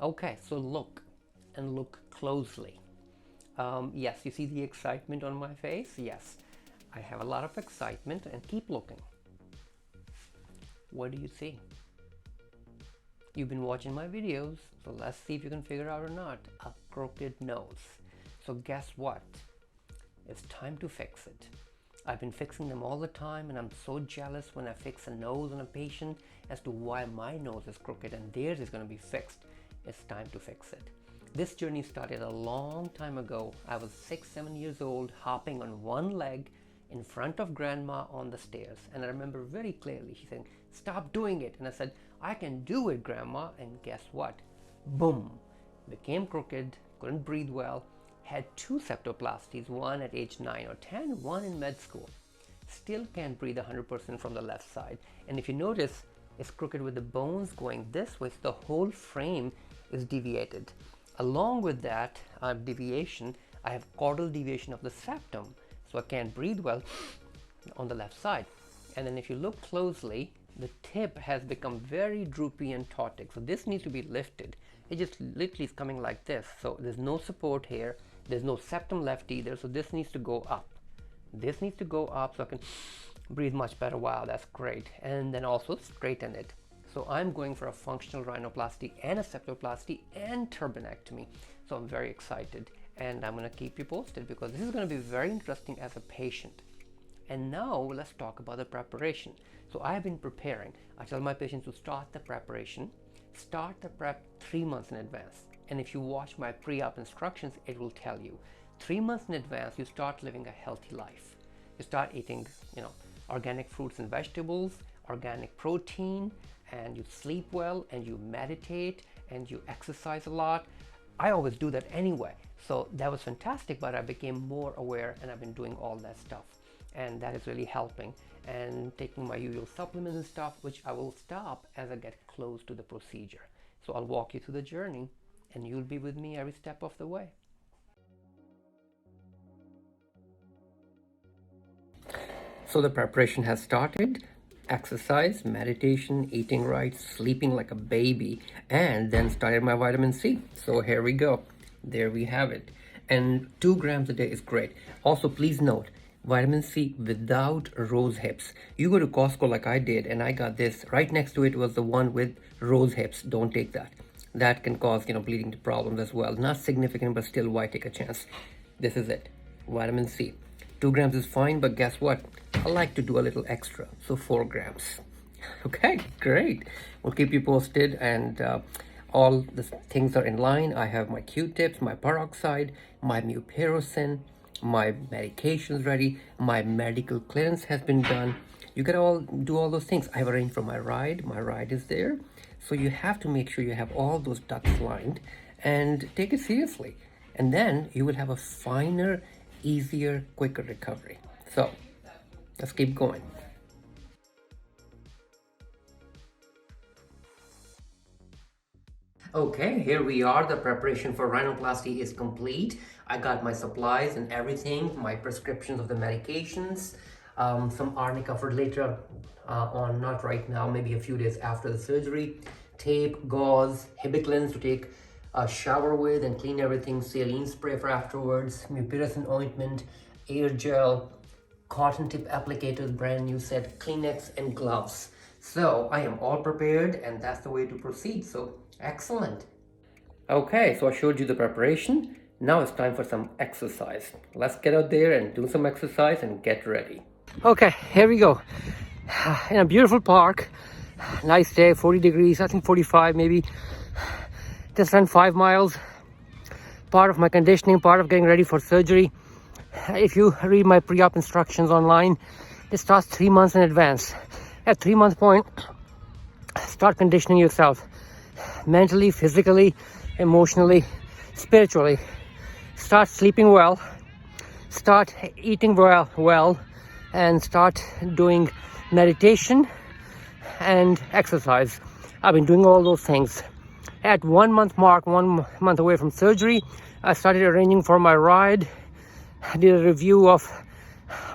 Okay, so look and look closely. Yes, you see the excitement on my face? Yes, I have a lot of excitement, and keep looking. What do you see? You've been watching my videos, so let's see if you can figure out or not. A crooked nose. So guess what? It's time to fix it. I've been fixing them all the time, and I'm so jealous when I fix a nose on a patient as to why my nose is crooked and theirs is going to be fixed. It's time to fix it. This journey started a long time ago. I was 6-7 years old, hopping on one leg in front of grandma on the stairs, and I remember very clearly she said, "Stop doing it." And I said, "I can do it, grandma." And guess what? Boom! Became crooked, couldn't breathe well, had 2 septoplasties, one at age 9 or 10, one in med school. Still can't breathe 100% from the left side. And if you notice, it's crooked with the bones going this way, so the whole frame is deviated. Along with that deviation, I have caudal deviation of the septum, so I can't breathe well on the left side. And then if you look closely, the tip has become very droopy and ptotic, so this needs to be lifted. It just literally is coming like this, so there's no support here, there's no septum left either, so this needs to go up. This needs to go up so I can breathe much better. Wow, that's great. And then also straighten it. So I'm going for a functional rhinoplasty and a septoplasty and turbinectomy. So I'm very excited, and I'm going to keep you posted because this is going to be very interesting as a patient. And now let's talk about the preparation. So I have been preparing. I tell my patients to start the preparation. Start the prep 3 months in advance. And if you watch my pre-op instructions, it will tell you 3 months in advance you start living a healthy life. You start eating, organic fruits and vegetables, organic protein, and you sleep well, and you meditate, and you exercise a lot. I always do that anyway, so that was fantastic, but I became more aware, and I've been doing all that stuff, and that is really helping, and taking my usual supplements and stuff, which I will stop as I get close to the procedure. So I'll walk you through the journey, and you'll be with me every step of the way. So the preparation has started. Exercise, meditation, eating right, sleeping like a baby, and then started my vitamin C. So here we go. There we have it. And 2 grams a day is great. Also, please note, vitamin C without rose hips. You go to Costco like I did, and I got this. Right next to it was the one with rose hips. Don't take that. That can cause, bleeding problems as well. Not significant, but still, why take a chance? This is it. Vitamin C. 2 grams is fine, but guess what? I like to do a little extra, so 4 grams. Okay, great. We'll keep you posted, and all the things are in line. I have my Q-tips, my peroxide, my mupirocin, my medications ready, my medical clearance has been done. You gotta all do all those things. I have arranged for my ride is there. So you have to make sure you have all those ducks lined and take it seriously. And then you will have a finer, easier, quicker recovery. So let's keep going. Okay, here we are. The preparation for rhinoplasty is complete. I got my supplies and everything, my prescriptions of the medications, some arnica for later on, not right now, maybe a few days after the surgery, tape, gauze, hibiclins to take a shower with and clean everything, saline spray for afterwards, mupirocin ointment, air gel, cotton tip applicators, brand new set, Kleenex, and gloves. So I am all prepared, and that's the way to proceed. So excellent. Okay, so I showed you the preparation. Now it's time for some exercise. Let's get out there and do some exercise and get ready. Okay, here we go. In a beautiful park. Nice day, 40 degrees, I think 45 maybe. Just ran 5 miles. Part of my conditioning, part of getting ready for surgery. If you read my pre-op instructions online, it starts 3 months in advance. At 3 month point, start conditioning yourself. Mentally, physically, emotionally, spiritually. Start sleeping well. Start eating well. And start doing meditation and exercise. I've been doing all those things. At 1 month mark, 1 month away from surgery, I started arranging for my ride. I did a review of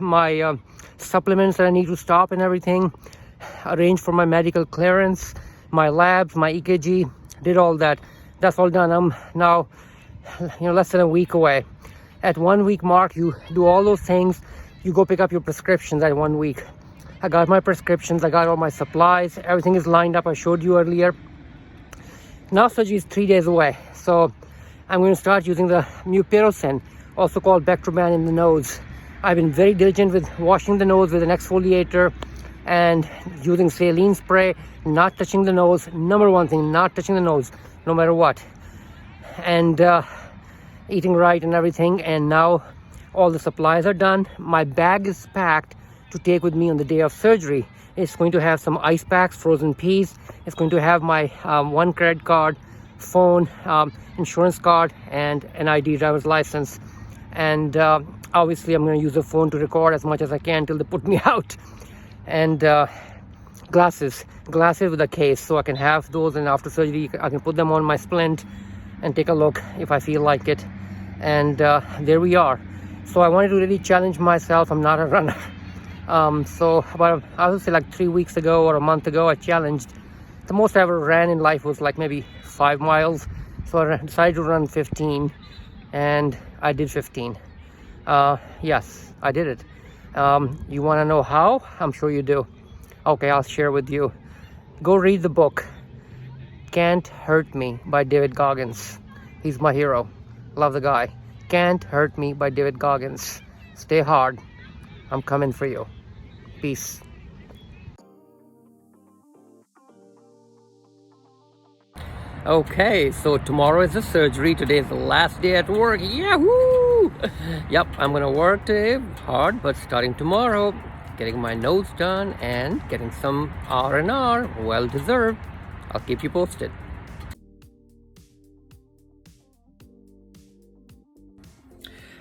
my supplements that I need to stop and everything. Arranged for my medical clearance, my labs, my EKG, did all that. That's all done. I'm now, less than a week away. At 1 week mark, you do all those things. You go pick up your prescriptions at 1 week. I got my prescriptions. I got all my supplies. Everything is lined up. I showed you earlier. Now surgery is 3 days away. So I'm going to start using the mupirocin, also called Bactroban, in the nose. I've been very diligent with washing the nose with an exfoliator and using saline spray, not touching the nose. Number one thing, not touching the nose, no matter what. And eating right and everything. And now all the supplies are done. My bag is packed to take with me on the day of surgery. It's going to have some ice packs, frozen peas. It's going to have my one credit card, phone, insurance card, and an ID, driver's license. And obviously I'm going to use the phone to record as much as I can till they put me out. And glasses with a case, so I can have those, and after surgery I can put them on my Splint and take a look if I feel like it. And there we are. So I wanted to really challenge myself. I'm not a runner. So about, I would say like 3 weeks ago or a month ago, I challenged. The most I ever ran in life was like maybe 5 miles. So I decided to run 15, and I did 15. Yes, I did it. You want to know how? I'm sure you do. Okay, I'll share with you. Go read the book, Can't Hurt Me by David Goggins. He's my hero. Love the guy. Can't Hurt Me by David Goggins. Stay hard. I'm coming for you. Peace. Okay, so tomorrow is the surgery. Today is the last day at work. Yahoo! Yep, I'm gonna work today hard, but starting tomorrow, getting my nose done and getting some R&R, well deserved. I'll keep you posted.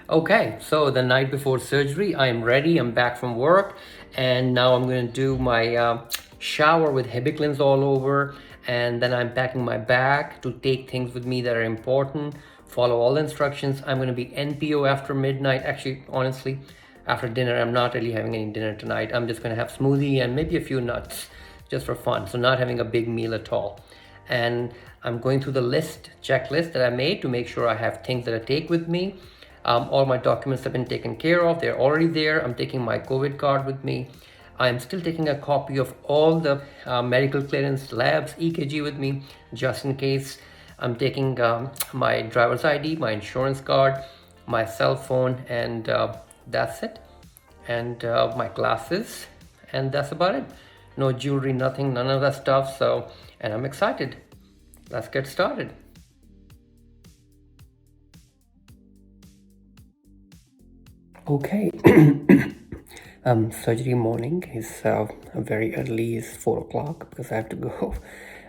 Okay, so the night before surgery, I am ready. I'm back from work, and now I'm going to do my shower with Hibiclins all over, and then I'm packing my bag to take things with me that are important. Follow all the instructions. I'm going to be NPO after midnight. Actually, honestly, after dinner, I'm not really having any dinner tonight. I'm just going to have smoothie and maybe a few nuts just for fun. So not having a big meal at all. And I'm going through the checklist that I made to make sure I have things that I take with me. All my documents have been taken care of. They're already there. I'm taking my COVID card with me. I'm still taking a copy of all the medical clearance labs, EKG with me, just in case. I'm taking my driver's ID, my insurance card, my cell phone, and that's it. And my glasses, and that's about it. No jewelry, nothing, none of that stuff. So, and I'm excited. Let's get started. Okay, surgery morning is very early, it's 4 o'clock because I have to go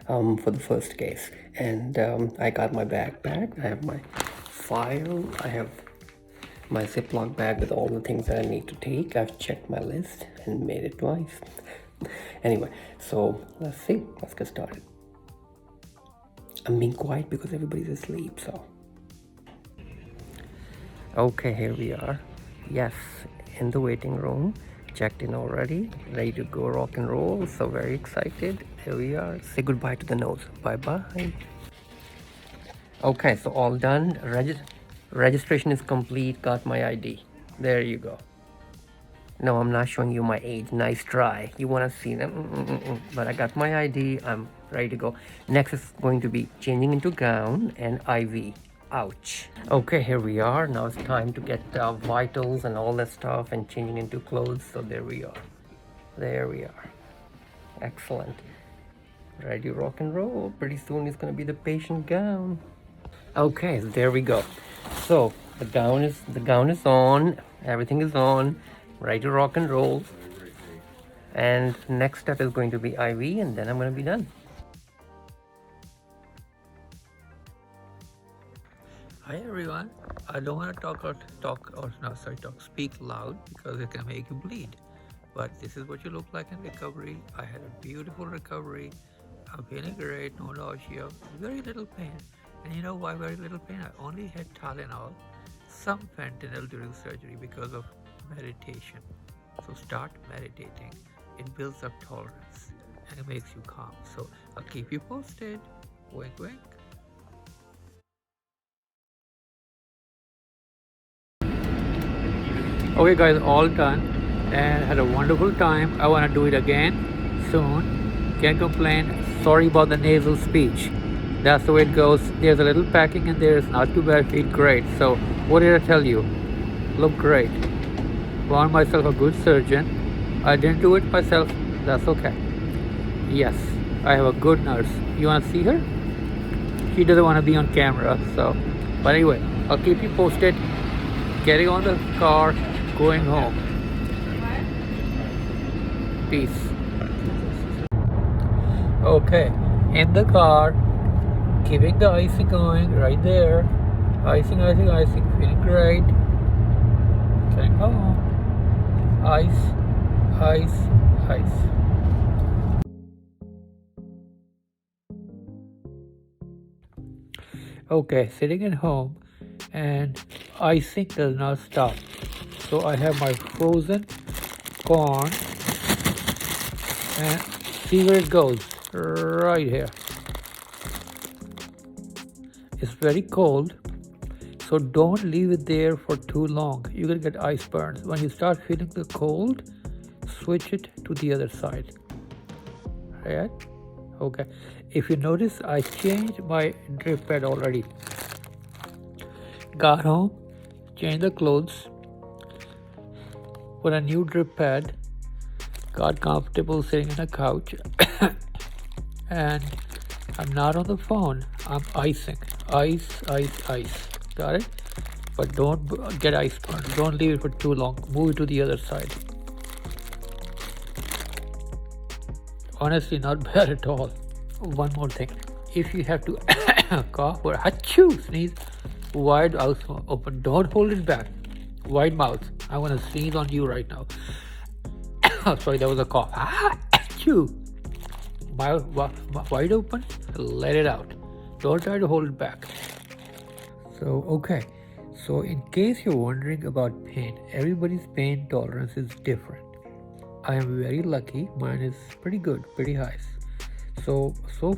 for the first case. And I got my bag back. I have my file, I have my Ziploc bag with all the things that I need to take. I've checked my list and made it twice. Anyway, so let's see, let's get started. I'm being quiet because everybody's asleep, so. Okay, here we are. Yes, in the waiting room, checked in already, ready to go rock and roll. So very excited. Here we are. Say goodbye to the nose. Bye-bye. Okay, so all done. Registration is complete. Got my ID. There you go. No, I'm not showing you my age. Nice try. You want to see them? But I got my ID. I'm ready to go. Next is going to be changing into gown and IV. Ouch. Okay, here we are. Now it's time to get vitals and all that stuff and changing into clothes. So there we are. There we are. Excellent. Ready to rock and roll. Pretty soon it's going to be the patient gown. Okay, there we go. So the gown is on. Everything is on. Ready to rock and roll. And next step is going to be IV, and then I'm going to be done. Hi everyone. I don't want to speak loud because it can make you bleed. But this is what you look like in recovery. I had a beautiful recovery. I'm feeling great, no nausea, very little pain. And you know why very little pain? I only had Tylenol, some fentanyl during surgery because of meditation. So start meditating. It builds up tolerance and it makes you calm. So I'll keep you posted. Wink, wink. Okay guys, all done and had a wonderful time. I want to do it again soon. Can't complain. Sorry about the nasal speech. That's the way it goes. There's a little packing in there. It's not too bad. Feel great. So what did I tell you? Look great. Found myself a good surgeon. I didn't do it myself. That's okay. Yes, I have a good nurse. You want to see her? She doesn't want to be on camera. So, but anyway, I'll keep you posted. Getting on the car, going home. Peace. Okay, in the car, keeping the icing going right there. Icing, icing, icing. Feeling great. Getting home. Ice, ice, ice. Okay, sitting at home and icing does not stop. So I have my frozen corn and see where it goes. Right here. It's very cold, so don't leave it there for too long. You're gonna get ice burns. When you start feeling the cold, switch it to the other side. Right? Okay. If you notice, I changed my drip pad already. Got home, changed the clothes, put a new drip pad, got comfortable sitting on a couch, and I'm not on the phone. I'm icing. Ice, ice, ice. Got it? But don't get ice burn. Don't leave it for too long. Move it to the other side. Honestly, not bad at all. One more thing. If you have to cough or achoo, sneeze, wide mouth open. Don't hold it back. Wide mouth. I want to sneeze on you right now. Sorry, that was a cough. Achoo. Mouth wide open. Let it out. Don't try to hold it back. So, okay. So, in case you're wondering about pain, everybody's pain tolerance is different. I am very lucky. Mine is pretty good, pretty high. So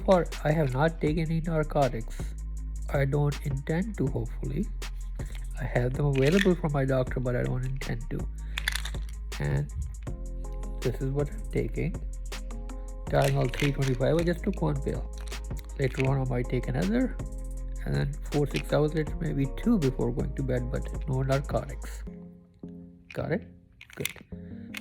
far, I have not taken any narcotics. I don't intend to, hopefully. I have them available from my doctor, but I don't intend to. And this is what I'm taking. Tylenol 325. I just took one pill. Later on, I might take another. And then 4-6 hours later, maybe 2 before going to bed, but no narcotics. Got it? Good.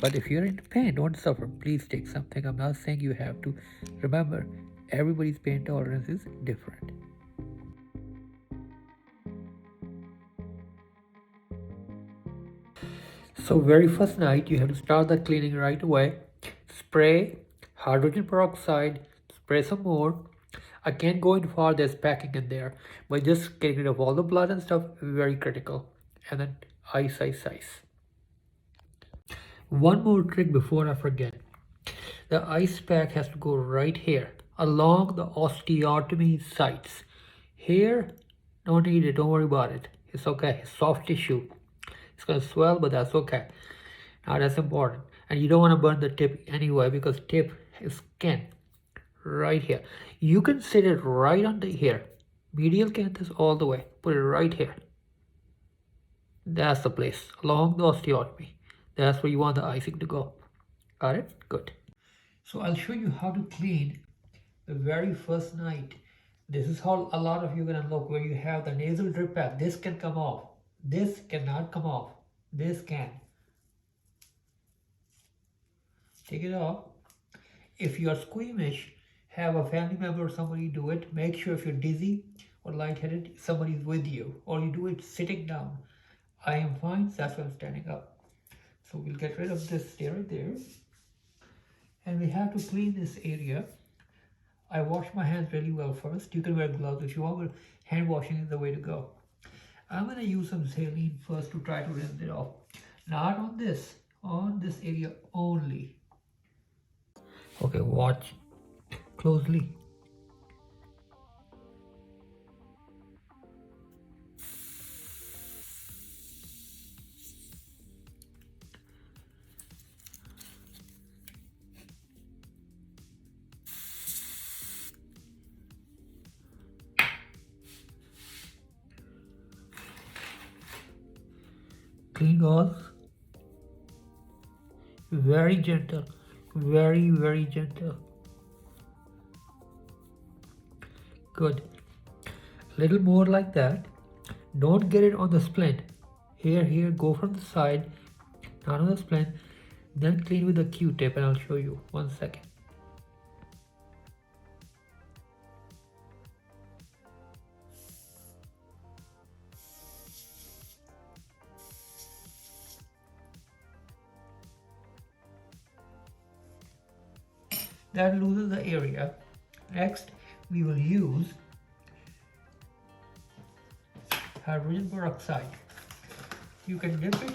But if you're in pain, don't suffer. Please take something. I'm not saying you have to. Remember, everybody's pain tolerance is different. So very first night, you have to start the cleaning right away. Spray hydrogen peroxide, spray some more. I can't go in far, there's packing in there. But just getting rid of all the blood and stuff, very critical. And then ice, ice, ice. One more trick before I forget. The ice pack has to go right here, along the osteotomy sites. Here, don't need it, don't worry about it. It's okay, it's soft tissue. It's gonna swell, but that's okay. Now that's important. And you don't wanna burn the tip anyway because tip is skin. Right here. You can sit it right under here. Medial canthus all the way. Put it right here. That's the place, along the osteotomy. That's where you want the icing to go. Got it? Good. So I'll show you how to clean the very first night. This is how a lot of you are gonna look where you have the nasal drip pad. This can come off. This cannot come off. This can. Take it off. If you are squeamish, have a family member or somebody do it. Make sure if you're dizzy or lightheaded, somebody's with you. Or you do it sitting down. I am fine, so that's why I'm standing up. So we'll get rid of this right there. And we have to clean this area. I wash my hands really well first. You can wear gloves if you want, but hand washing is the way to go. I'm going to use some saline first to try to rinse it off. Not on this area only. Okay, watch closely. Clean gauze Very gentle. Very, very gentle. Good. A little more like that. Don't get it on the splint. Here, go from the side, not on the splint. Then clean with a Q-tip and I'll show you. 1 second. That loses the area. Next, we will use hydrogen peroxide. You can dip it,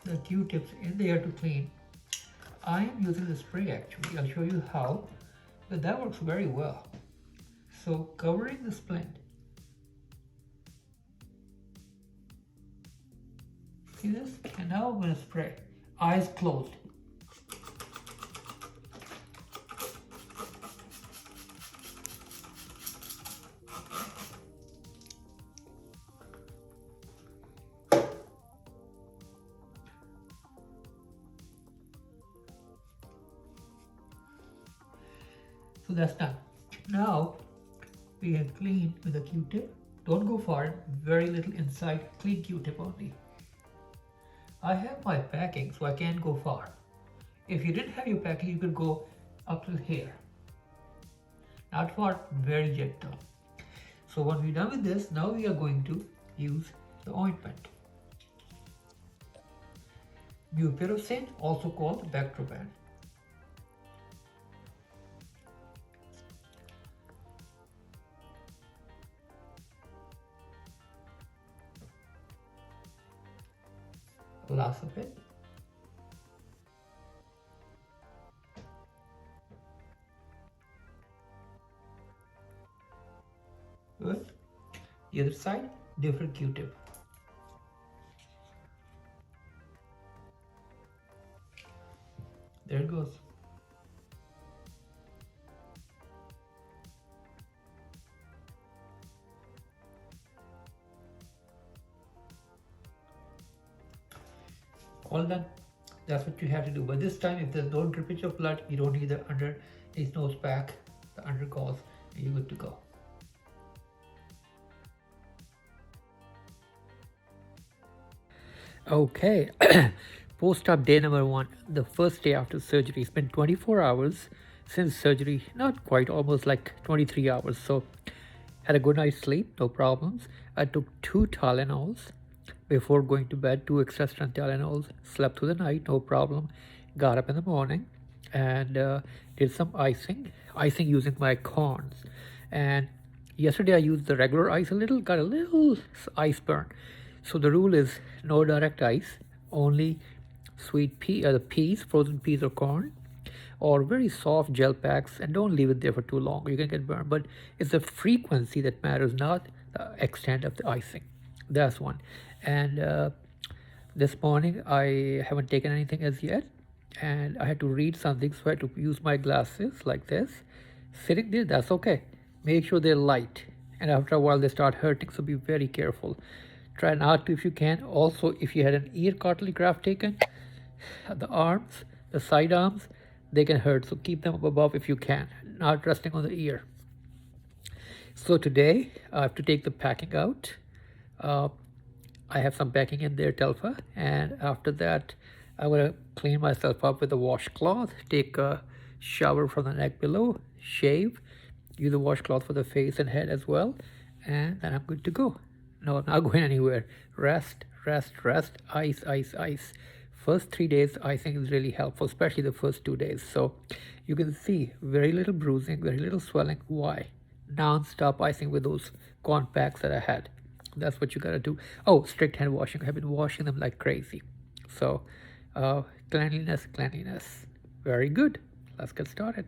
the Q-tips in there to clean. I am using the spray actually. I'll show you how, but that works very well. So covering the splint. See this? And now I'm going to spray. Eyes closed. So that's done. Now we can clean with a Q-tip. Don't go far, very little inside, clean Q-tip only. I have my packing, so I can't go far. If you didn't have your packing, you could go up to here. Not far, very gentle. So when we're done with this, now we are going to use the ointment. Mupirocin, also called Bactroban. Last of it. Good. The other side, different Q-tip. There it goes. All done. That's what you have to do. But this time, if there's no drippage of blood, you don't need the underneath nose pack, the undergauze, and you're good to go. Okay, post-op day number 1, the first day after surgery. It's been 24 hours since surgery, not quite, almost like 23 hours. So had a good night's sleep, no problems. I took 2 Tylenols before going to bed, 2 extra strength Tylenols, slept through the night, no problem. Got up in the morning and did some icing using my corns. And yesterday I used the regular ice a little, got a little ice burn. So the rule is no direct ice, only sweet peas, frozen peas or corn, or very soft gel packs, and don't leave it there for too long. You can get burned, but it's the frequency that matters, not the extent of the icing. That's one. And this morning I haven't taken anything as yet, and I had to read something, so I had to use my glasses like this. Sitting there, that's okay. Make sure they're light, and after a while they start hurting, so be very careful. Try not to if you can. Also, if you had an ear cartilage graft taken, the arms, the side arms, they can hurt, so keep them up above if you can, not resting on the ear. So today I have to take the packing out. I have some packing in there, Telfa, and after that I'm going to clean myself up with a washcloth, take a shower from the neck below, shave, use a washcloth for the face and head as well, and then I'm good to go. No, not going anywhere. Rest, rest, rest, ice, ice, ice. First 3 days I think is really helpful, especially the first 2 days. So you can see very little bruising, very little swelling. Why? Non-stop icing with those corn packs that I had. That's what you gotta do. Oh, strict hand washing. I've been washing them like crazy. So cleanliness, cleanliness. Very good. Let's get started.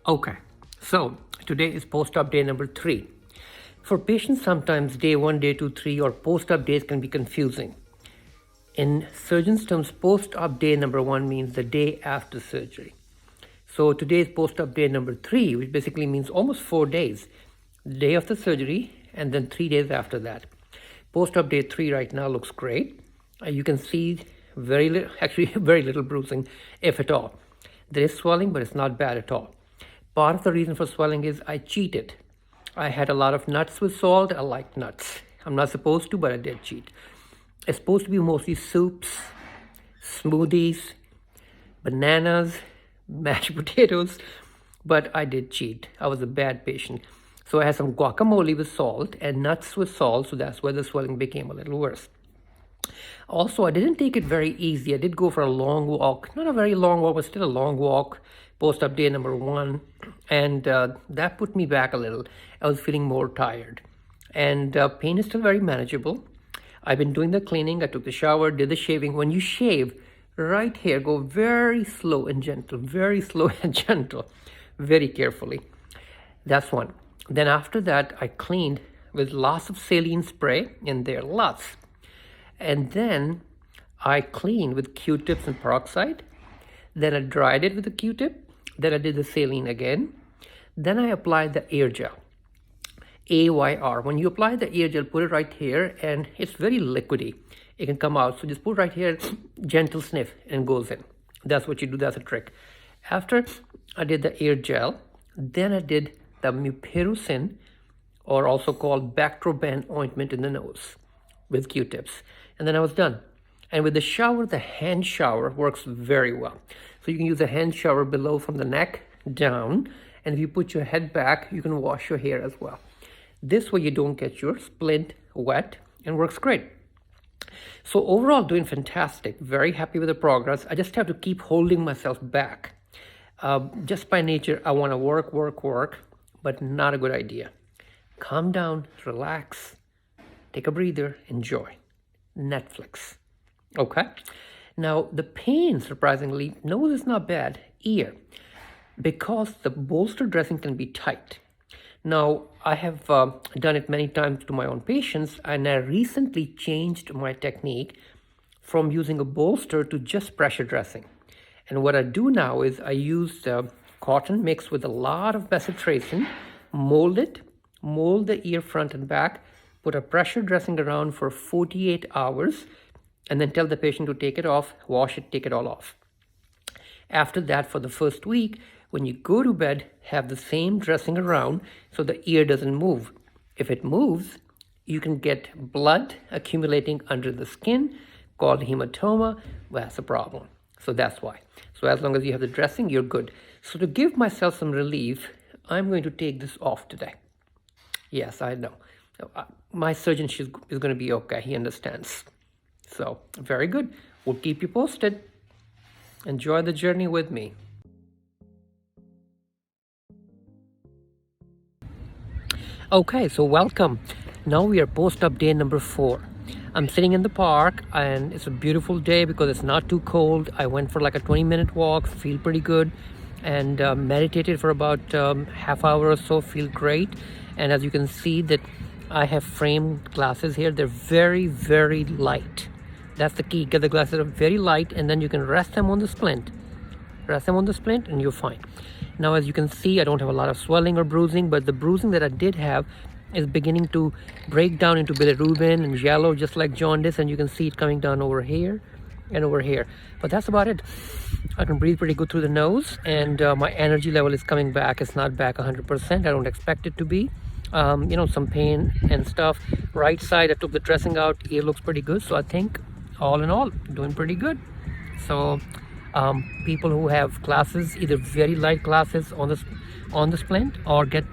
Okay, so today is post-op day number 3. For patients, sometimes day 1, day 2, 3 or post-op days can be confusing. In surgeon's terms, post-op day number 1 means the day after surgery. So today is post-op day number 3, which basically means almost 4 days. The day of the surgery and then 3 days after that. Post-op day 3 right now looks great. You can see very little bruising, if at all. There is swelling, but it's not bad at all. Part of the reason for swelling is I cheated. I had a lot of nuts with salt. I like nuts. I'm not supposed to, but I did cheat. It's supposed to be mostly soups, smoothies, bananas, mashed potatoes, but I did cheat. I was a bad patient. So I had some guacamole with salt and nuts with salt, so that's where the swelling became a little worse. Also, I didn't take it very easy. I did go for a long walk, not a very long walk, but still a long walk, post-op day number 1, and that put me back a little. I was feeling more tired, and pain is still very manageable. I've been doing the cleaning. I took the shower, did the shaving. When you shave, right here, go very slow and gentle, very slow and gentle, very carefully. That's one. Then after that, I cleaned with lots of saline spray in there, lots. And then I cleaned with Q-tips and peroxide. Then I dried it with a Q-tip. Then I did the saline again. Then I applied the air gel, AYR. When you apply the air gel, put it right here, and it's very liquidy. It can come out. So just put it right here, gentle sniff, and goes in. That's what you do. That's a trick. After I did the air gel, then I did the mupirocin, or also called Bactroban ointment in the nose with Q-tips. And then I was done. And with the shower, the hand shower works very well. So you can use a hand shower below from the neck down. And if you put your head back, you can wash your hair as well. This way you don't get your splint wet, and works great. So overall, doing fantastic. Very happy with the progress. I just have to keep holding myself back. Just by nature, I want to work, but not a good idea. Calm down, relax, take a breather, enjoy. Netflix. Okay. Now the pain, surprisingly, nose is not bad. Ear, because the bolster dressing can be tight. Now I have done it many times to my own patients, and I recently changed my technique from using a bolster to just pressure dressing. And what I do now is I use cotton mixed with a lot of bacitracin, mold the ear front and back, put a pressure dressing around for 48 hours, and then tell the patient to take it off, wash it, take it all off. After that, for the first week, when you go to bed, have the same dressing around so the ear doesn't move. If it moves, you can get blood accumulating under the skin called hematoma. Well, that's a problem. So that's why. So as long as you have the dressing, you're good. So to give myself some relief, I'm going to take this off today. Yes, I know. My surgeon is going to be okay. He understands. So very good. We'll keep you posted. Enjoy the journey with me. Okay, so welcome. Now we are post-op day number 4. I'm sitting in the park, and it's a beautiful day because it's not too cold. I went for like a 20-minute walk, feel pretty good, and meditated for about half hour or so, feel great. And as you can see that I have framed glasses here. They're very, very light. That's the key. Get the glasses are very light, and then you can rest them on the splint. Rest them on the splint and you're fine. Now, as you can see, I don't have a lot of swelling or bruising, but the bruising that I did have is beginning to break down into bilirubin and yellow, just like jaundice, and you can see it coming down over here and over here. But that's about it. I can breathe pretty good through the nose, and my energy level is coming back. It's not back 100%. I don't expect it to be. Some pain and stuff. Right side, I took the dressing out. Ear looks pretty good. So I think all in all, doing pretty good. So people who have glasses, either very light glasses on the splint, or get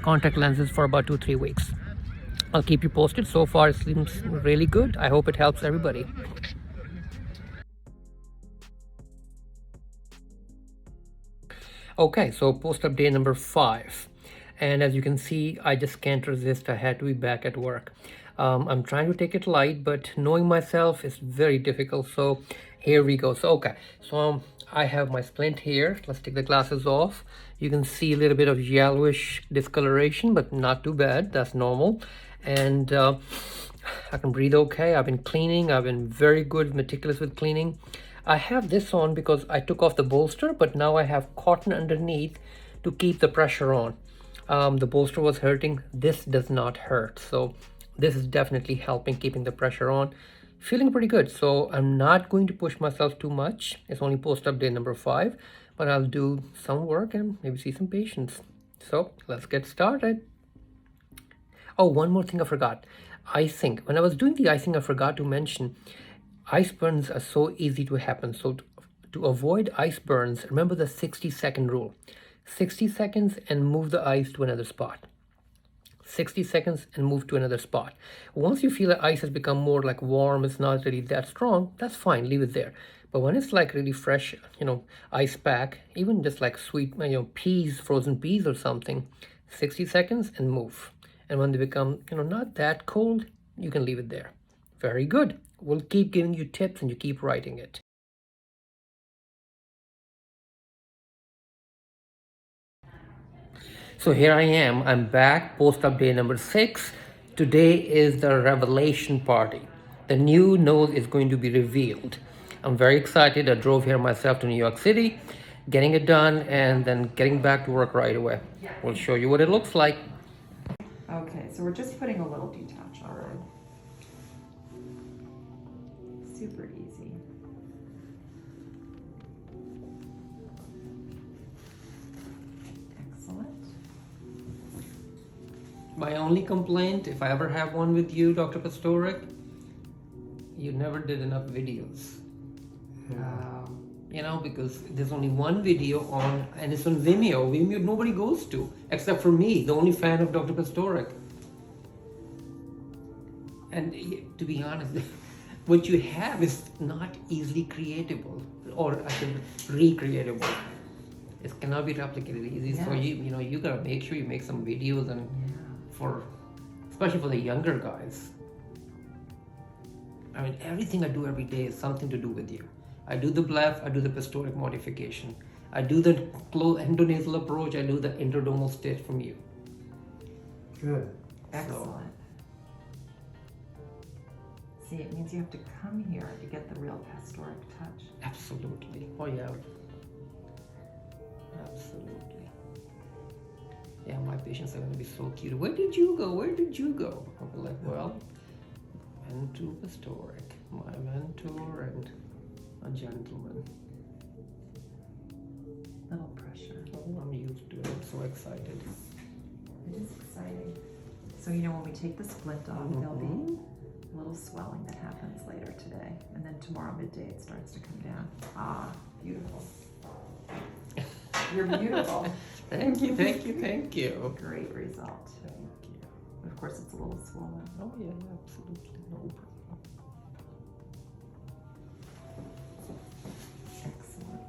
contact lenses for about 2-3 weeks. I'll keep you posted. So far it seems really good. I hope it helps everybody. Okay, so post-op day number 5. And as you can see, I just can't resist. I had to be back at work. I'm trying to take it light, but knowing myself is very difficult. So here we go. So I have my splint here. Let's take the glasses off. You can see a little bit of yellowish discoloration, but not too bad. That's normal. And I can breathe okay. I've been cleaning. I've been very good, meticulous with cleaning. I have this on because I took off the bolster, but now I have cotton underneath to keep the pressure on. The bolster was hurting. This does not hurt. So this is definitely helping keeping the pressure on. Feeling pretty good. So I'm not going to push myself too much. It's only post-op day number 5, but I'll do some work and maybe see some patients. So let's get started. Oh, one more thing I forgot. Icing. When I was doing the icing, I forgot to mention ice burns are so easy to happen. So to avoid ice burns, remember the 60-second rule. 60 seconds and move the ice to another spot. 60 seconds and move to another spot. Once you feel the ice has become more like warm, it's not really that strong, that's fine, leave it there. But when it's like really fresh, ice pack, even just like sweet, peas, frozen peas or something, 60 seconds and move. And when they become, not that cold, you can leave it there. Very good. We'll keep giving you tips and you keep writing it. So here I am. I'm back, post-op day number 6. Today is the revelation party. The new nose is going to be revealed. I'm very excited. I drove here myself to New York City, getting it done, and then getting back to work right away. We'll show you what it looks like. Okay, so we're just putting a little detach on. Super easy. Excellent. My only complaint, if I ever have one with you, Dr. Pastorik, you never did enough videos. Because there's only one video on, and it's on Vimeo. Vimeo nobody goes to, except for me, the only fan of Dr. Pastorik. And to be honest, what you have is not easily creatable, or I should recreatable. It cannot be replicated easily. Yeah. So you gotta make sure you make some videos, and especially for the younger guys. I mean, everything I do every day is something to do with you. I do the bleph, I do the Pastorik modification. I do the endonasal approach, I do the intradermal stitch from you. Good. Excellent. See, it means you have to come here to get the real Pastorik touch. Absolutely. Oh yeah. Absolutely. Yeah, my patients are going to be so cute. Where did you go? Where did you go? I'll be like, well, went to Pastorik, my mentor and a gentleman. Little pressure. Oh, I'm used to it. I'm so excited. It is exciting. So when we take the splint off, there'll be a little swelling that happens later today. And then tomorrow midday it starts to come down. Ah, beautiful. You're beautiful. Thank you, thank you, thank you. Great result. Thank you. But of course, it's a little swollen. Oh yeah, absolutely, no problem. Excellent.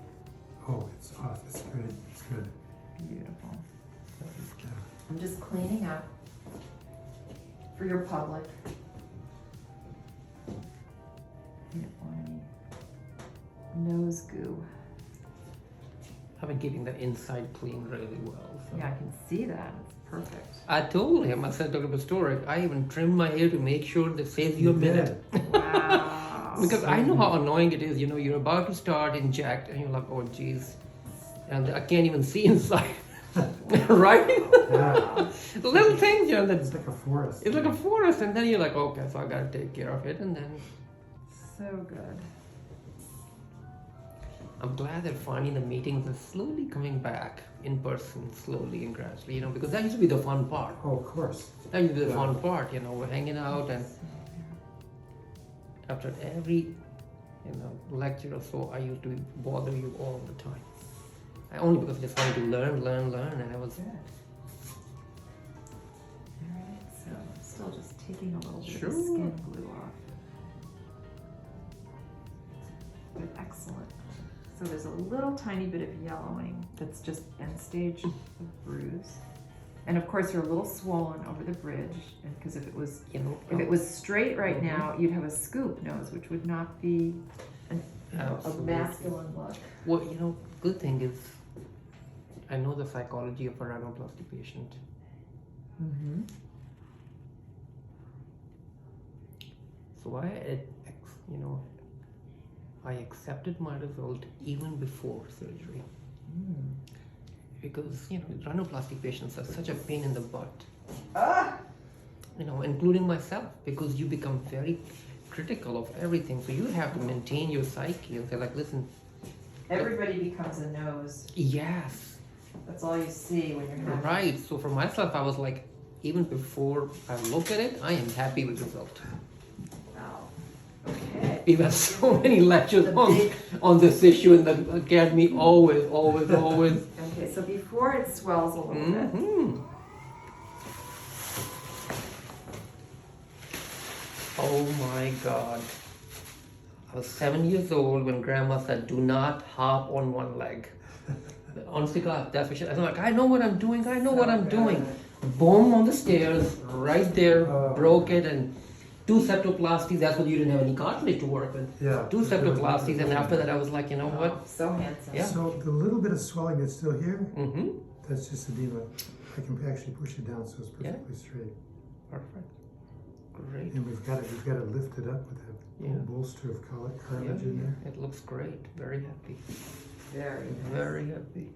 Oh, it's off. It's good. It's good. Beautiful. Yeah. I'm just cleaning up for your public. You don't want any nose goo. I've been keeping the inside clean really well. So. Yeah, I can see that. It's perfect. I told him, I said, Dr. Pastorik, I even trimmed my hair to make sure that saves you a minute. Wow. Because I know how annoying it is. You're about to start inject and you're like, oh geez. And I can't even see inside. Right? Yeah. Little things, that It's like a forest. it's like a forest, and then you're like, okay, so I gotta take care of it, and then So good. I'm glad that finally the meetings are slowly coming back in person, slowly and gradually, because that used to be the fun part. Oh, of course. That used to be the Yeah. fun part, we're hanging out, and after every, lecture or so, I used to bother you all the time. Only because I just wanted to learn, and I was... Good. Alright, so I'm still just taking a little bit Sure. of skin glue off. Good, excellent. So there's a little tiny bit of yellowing that's just end stage of bruise. And of course you're a little swollen over the bridge, and because if it was straight right now, you'd have a scoop nose, which would not be a masculine look. Well, good thing is, I know the psychology of a rhinoplasty patient. Mm-hmm. So I accepted my result even before surgery. Because, rhinoplasty patients are such a pain in the butt. Including myself, because you become very critical of everything. So you have to maintain your psyche and say, like, listen. Everybody becomes a nose. Yes. That's all you see when you're happy. Right. So for myself, I was like, even before I look at it, I am happy with the result. Wow. Okay. We've had so many lectures on this issue in the academy, always. Okay, so before it swells a little bit. Oh my God. I was 7 years old when grandma said, do not hop on one leg. Honestly, God, that's what she, I'm like, I know what I'm doing. Boom, on the stairs, right there, broke it, and 2 septoplasties. That's what you didn't have any cartilage to work with. Yeah. 2 septoplasties, and after that I was like, you know what? So handsome. Yeah. So the little bit of swelling that's still here, Mm-hmm. that's just edema. I can actually push it down so it's perfectly straight. Perfect. Great. And we've got it lifted up with a little bolster of cartilage in there. It looks great. Very happy. Very nice. Very happy.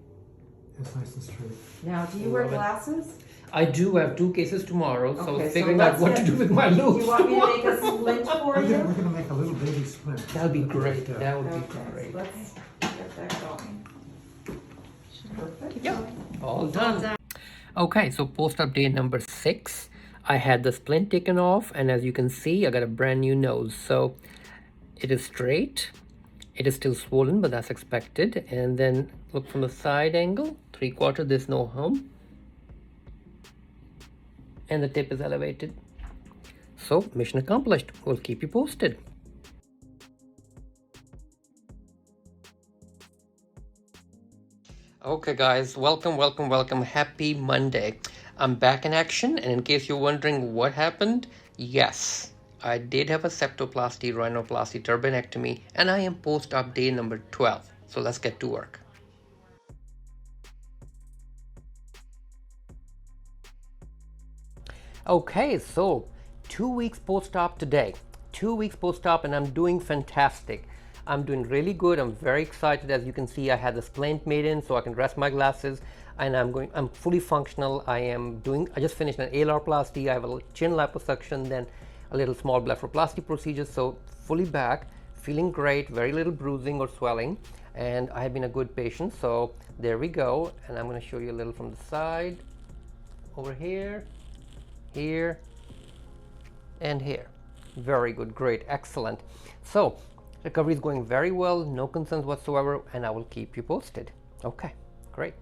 It's nice and straight. Now, do you wear Love it. glasses? I do have 2 cases tomorrow, so Okay, so figuring out let's what to do with my Do loops. you want me to make a splint for We're you? gonna make a little baby splint. That'll be great. Yeah. That would Okay, be great. so let's get that going. Perfect. Yeah, all done. Okay, so post-op day number 6. I had the splint taken off, and as you can see, I got a brand new nose. So it is straight. It is still swollen, but that's expected. And then look from the side angle, 3/4, there's no hump. And the tip is elevated. So mission accomplished. We'll keep you posted. Okay guys, welcome. Happy Monday. I'm back in action, and in case you're wondering what happened, yes, I did have a septoplasty, rhinoplasty, turbinectomy, and I am post-op day number 12. So let's get to work. Okay, so 2 weeks post-op today. 2 weeks post-op, and I'm doing fantastic. I'm doing really good. I'm very excited. As you can see, I had the splint made in so I can rest my glasses, and I'm fully functional. I just finished an alarplasty. I have a chin liposuction, then a little small blepharoplasty procedure. So fully back, feeling great, very little bruising or swelling, and I have been a good patient. So there we go. And I'm going to show you a little from the side, over here, and here. Very good, great, excellent. So recovery is going very well, no concerns whatsoever, and I will keep you posted. Okay, great.